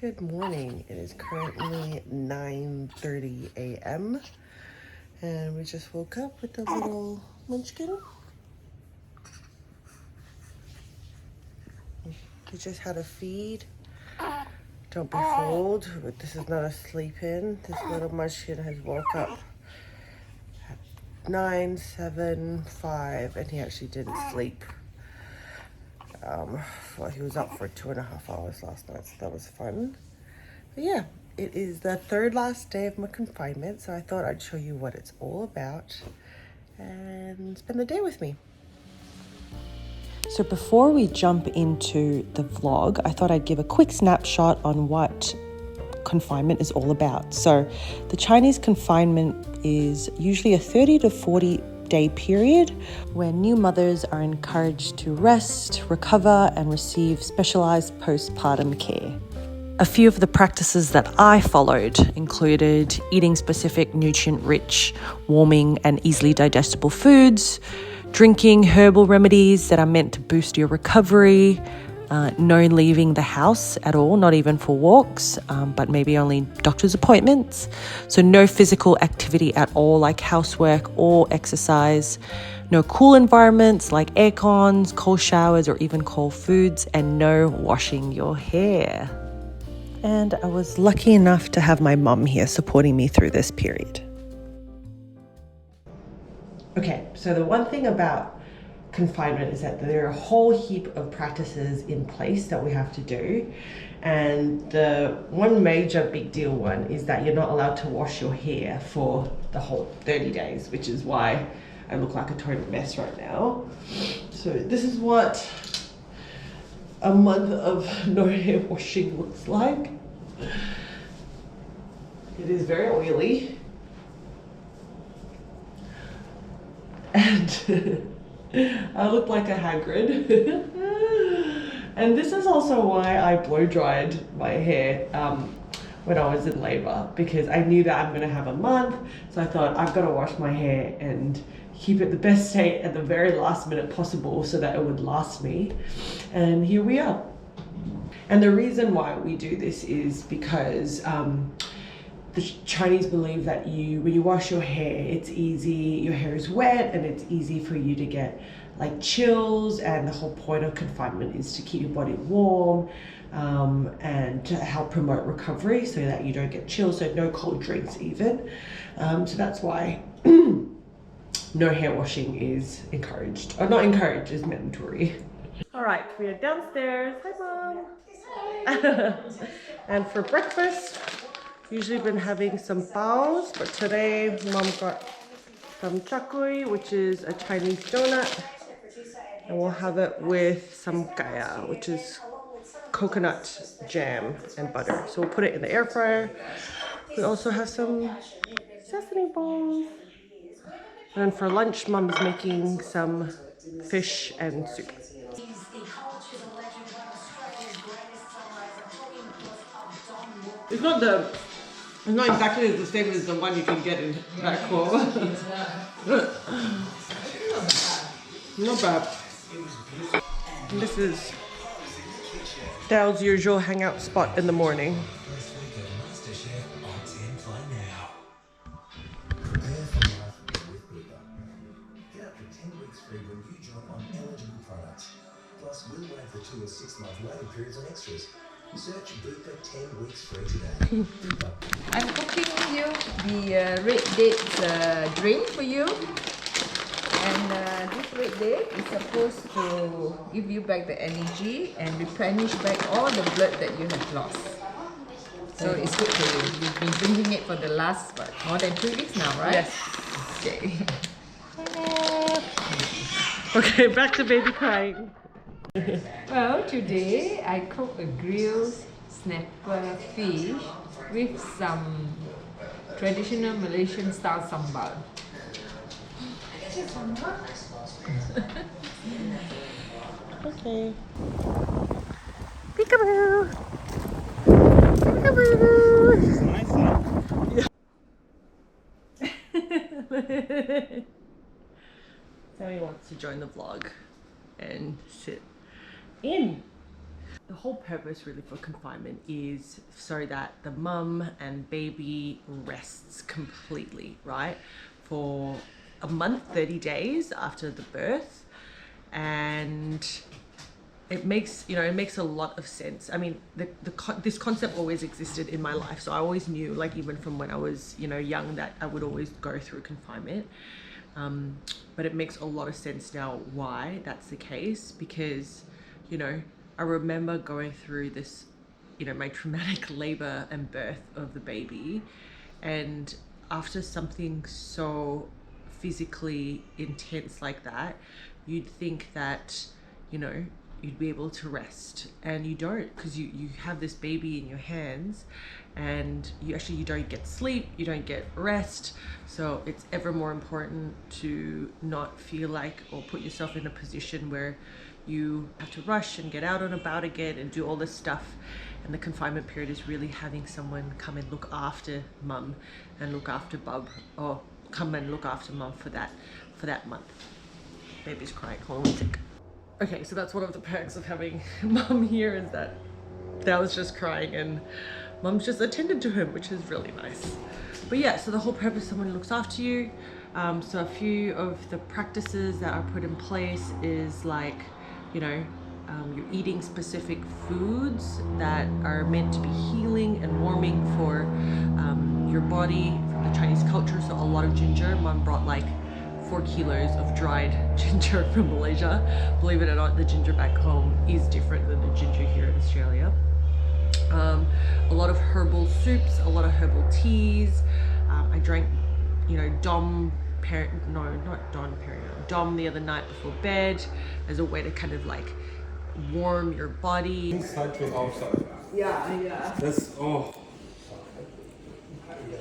Good morning. It is currently 9:30 a.m. and we just woke up with a little munchkin. We just had a feed. Don't be fooled, but this is not a sleep in. This little munchkin has woke up at 9, 7, 5, and he actually didn't sleep. Well, he was up for 2.5 hours last night, so that was fun. But yeah, it is the third last day of my confinement, so I thought I'd show you what it's all about and spend the day with me. So before we jump into the vlog, I thought I'd give a quick snapshot on what confinement is all about. So the Chinese confinement is usually a 30 to 40 day period where new mothers are encouraged to rest, recover, and receive specialized postpartum care. A few of the practices that I followed included eating specific nutrient-rich, warming, and easily digestible foods, drinking herbal remedies that are meant to boost your recovery, no leaving the house at all, not even for walks, but maybe only doctor's appointments. So no physical activity at all, like housework or exercise. No cool environments like air cons, cold showers, or even cold foods, and no washing your hair. And I was lucky enough to have my mum here supporting me through this period. Okay, so the one thing about confinement is that there are a whole heap of practices in place that we have to do. And the one major big deal one is that you're not allowed to wash your hair for the whole 30 days, which is why I look like a total mess right now. So this is what a month of no hair washing looks like. It is very oily. And I look like a Hagrid. And this is also why I blow dried my hair when I was in labor, because I knew that I'm gonna have a month. So I thought I've got to wash my hair and keep it the best state at the very last minute possible so that it would last me. And here we are. And the reason why we do this is because the Chinese believe that when you wash your hair, it's easy, your hair is wet and it's easy for you to get like chills, and the whole point of confinement is to keep your body warm and to help promote recovery so that you don't get chills, so no cold drinks even. So that's why no hair washing is encouraged, or not encouraged, is mandatory. All right, we are downstairs. Hi, Mom. And for breakfast, usually been having some baos, but today Mom got some chakui, which is a Chinese donut, and we'll have it with some kaya, which is coconut jam and butter. So we'll put it in the air fryer. We also have some sesame balls. And then for lunch, Mom's making some fish and soup. It's not exactly the same as the one you can get in back home. Not bad. And this is Dow's usual hangout spot in the morning. Plus, we'll wait for 2 or 6 month waiting periods on extras. Search Bupa 10 weeks free today. I'm cooking you the red date drink for you. And this red date is supposed to give you back the energy and replenish back all the blood that you have lost. So it's good for you. You've been drinking it for the last, more than 3 weeks now, right? Yes. Okay. Okay, back to baby crying. Well, today I cooked a grilled snapper fish with some traditional Malaysian style sambal. Okay. Peekaboo! Peekaboo! Sammy wants to join the vlog and sit in. The whole purpose really for confinement is so that the mum and baby rests completely, right? For a month, 30 days after the birth. And it makes a lot of sense. I mean, this concept always existed in my life. So I always knew, like even from when I was, young, that I would always go through confinement. But it makes a lot of sense now why that's the case, because, I remember going through this, my traumatic labor and birth of the baby. And after something so physically intense like that, you'd think that, you'd be able to rest, and you don't, because you have this baby in your hands, and you don't get sleep, you don't get rest. So it's ever more important to not feel like, or put yourself in a position where you have to rush and get out and about again and do all this stuff. And the confinement period is really having someone come and look after mum and look after bub, or come and look after mum for that month. Baby's crying, hold on one sec. Okay, so that's one of the perks of having mum here, is that Dad was just crying and mum's just attended to him, which is really nice. But yeah, so the whole purpose, someone looks after you. So a few of the practices that are put in place is like, you're eating specific foods that are meant to be healing and warming for your body from the Chinese culture. So a lot of ginger. Mum brought like 4 kilos of dried ginger from Malaysia. Believe it or not, the ginger back home is different than the ginger here in Australia. A lot of herbal soups, a lot of herbal teas. I drank, Dom the other night before bed as a way to kind of like warm your body. Inside to outside. Yeah. That's How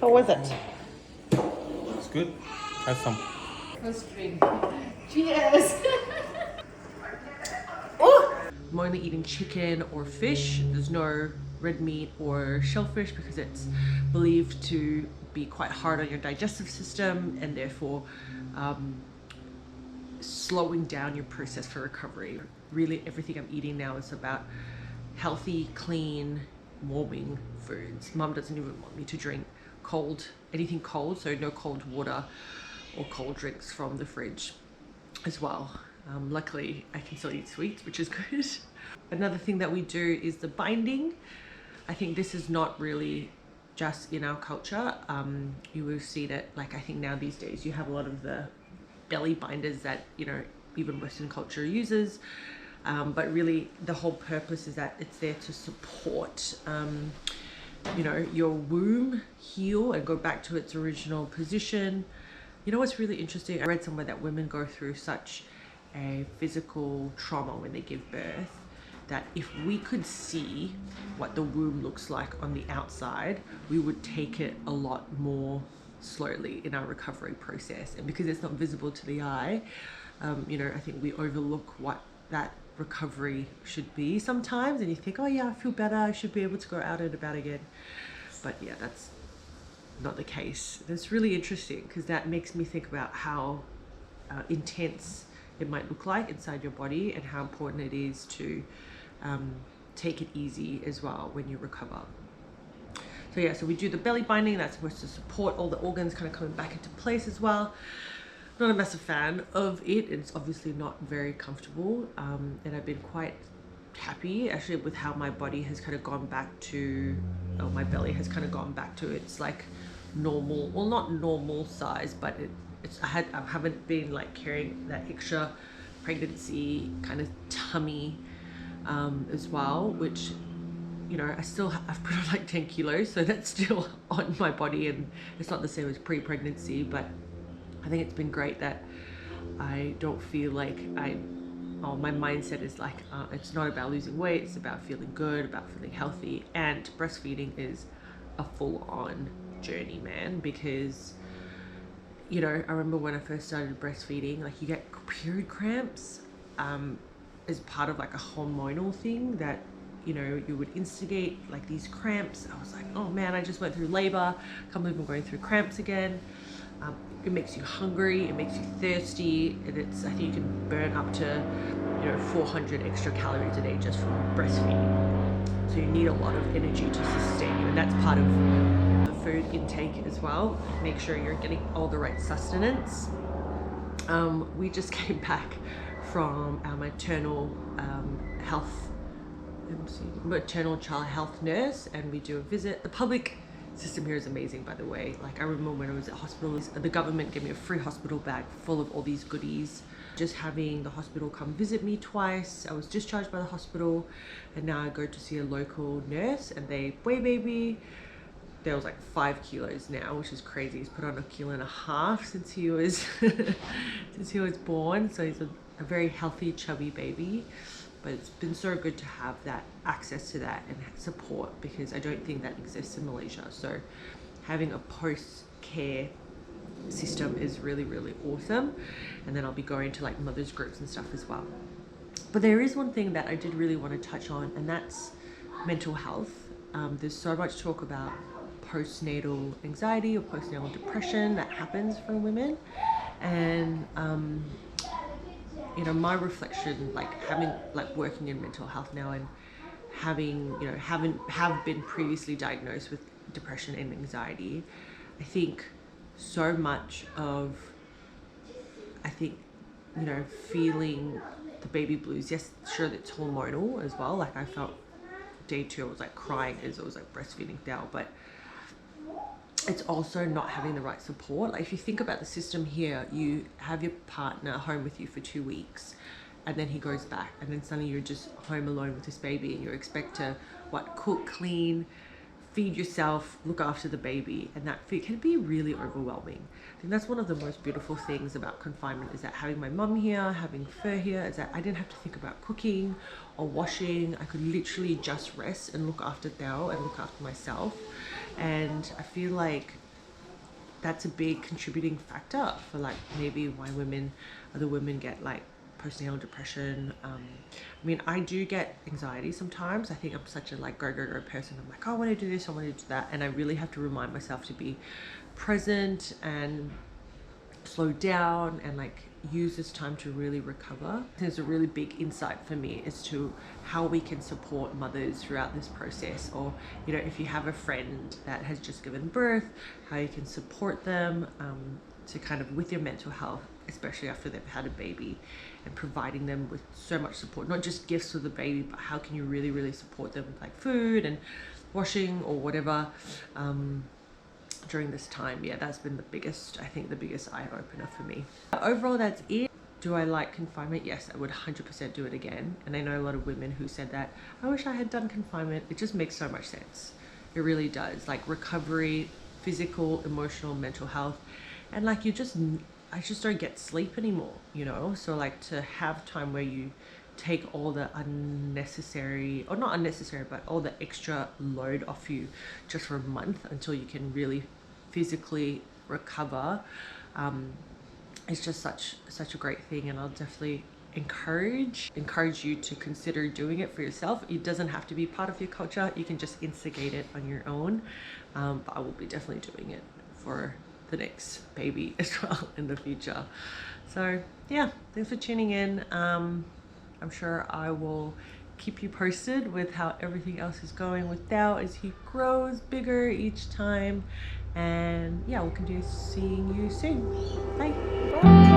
was it? it's good. Have some. First drink. Cheers! I'm only eating chicken or fish. There's no red meat or shellfish because it's believed to be quite hard on your digestive system, and therefore slowing down your process for recovery. Really, everything I'm eating now is about healthy, clean, warming foods. Mum doesn't even want me to drink anything cold, so no cold water or cold drinks from the fridge as well. Luckily, I can still eat sweets, which is good. Another thing that we do is the binding. I think this is not really just in our culture. You will see that, like, I think now these days you have a lot of the belly binders that, even Western culture uses. But really the whole purpose is that it's there to support, your womb heal and go back to its original position. What's really interesting, I read somewhere that women go through such a physical trauma when they give birth, that if we could see what the womb looks like on the outside, we would take it a lot more slowly in our recovery process. And because it's not visible to the eye, I think we overlook what that recovery should be sometimes, and you think, oh yeah, I feel better, I should be able to go out and about again. But yeah, that's not the case. That's really interesting, because that makes me think about how intense it might look like inside your body, and how important it is to take it easy as well when you recover. So yeah, so we do the belly binding. That's supposed to support all the organs kind of coming back into place as well. Not a massive fan of it. It's obviously not very comfortable, and I've been quite happy actually with how my body has kind of gone back to, or my belly has kind of gone back to its like normal, well, not normal size, but I haven't been like carrying that extra pregnancy kind of tummy as well, which I've put on like 10 kilos, so that's still on my body, and it's not the same as pre-pregnancy, but I think it's been great that I don't feel like my mindset is like, it's not about losing weight, it's about feeling good, about feeling healthy. And breastfeeding is a full-on journey, man, because I remember when I first started breastfeeding, like you get period cramps as part of like a hormonal thing that you would instigate like these cramps. I was like, oh man, I just went through labor, can't believe I'm going through cramps again. it makes you hungry, it makes you thirsty, and I think you can burn up to 400 extra calories a day just from breastfeeding. So you need a lot of energy to sustain you, and that's part of the food intake as well. Make sure you're getting all the right sustenance. We just came back from our maternal child health nurse, and we do a visit. The public system here is amazing, by the way. Like, I remember when I was at hospital, the government gave me a free hospital bag full of all these goodies. Just having the hospital come visit me twice. I was discharged by the hospital, and now I go to see a local nurse, and they weigh baby. There was like 5 kilos now, which is crazy. He's put on 1.5 kilos since he was since he was born. So he's a very healthy, chubby baby. But it's been so good to have that access to that and support, because I don't think that exists in Malaysia. So having a post-care system is really, really awesome. And then I'll be going to like mothers groups and stuff as well. But there is one thing that I did really want to touch on, and that's mental health. There's so much talk about postnatal anxiety or postnatal depression that happens for women, and my reflection, like working in mental health now, and having have been previously diagnosed with depression and anxiety, I think so much of feeling the baby blues. Yes, sure, it's hormonal as well. Like, I felt day 2 I was like crying as I was like breastfeeding Thao, but it's also not having the right support. Like, if you think about the system here, you have your partner home with you for 2 weeks, and then he goes back, and then suddenly you're just home alone with this baby, and you expect to cook, clean, feed yourself, look after the baby, and that can be really overwhelming. I think that's one of the most beautiful things about confinement, is that having my mum here, having Fer here, is that I didn't have to think about cooking or washing. I could literally just rest and look after Thao and look after myself. And I feel like that's a big contributing factor for like maybe why other women get like postnatal depression. I mean, I do get anxiety sometimes. I think I'm such a like go person. I'm like, oh, I want to do this, I want to do that, and I really have to remind myself to be present and slow down and like use this time to really recover. There's a really big insight for me as to how we can support mothers throughout this process, or if you have a friend that has just given birth, how you can support them to kind of with your mental health, especially after they've had a baby, and providing them with so much support, not just gifts for the baby, but how can you really, really support them with like food and washing or whatever during this time. Yeah, that's been the biggest eye opener for me. Overall, that's it. Do I like confinement? Yes, I would 100% do it again. And I know a lot of women who said that, I wish I had done confinement. It just makes so much sense. It really does. Like recovery, physical, emotional, mental health. And like I just don't get sleep anymore, So like to have time where you take all the unnecessary, or not unnecessary, but all the extra load off you just for a month until you can really physically recover, it's just such a great thing. And I'll definitely encourage you to consider doing it for yourself. It doesn't have to be part of your culture. You can just instigate it on your own, but I will be definitely doing it for the next baby as well in the future. So yeah, thanks for tuning in. I'm sure I will keep you posted with how everything else is going with Thao as he grows bigger each time. And yeah, we'll continue seeing you soon. Bye.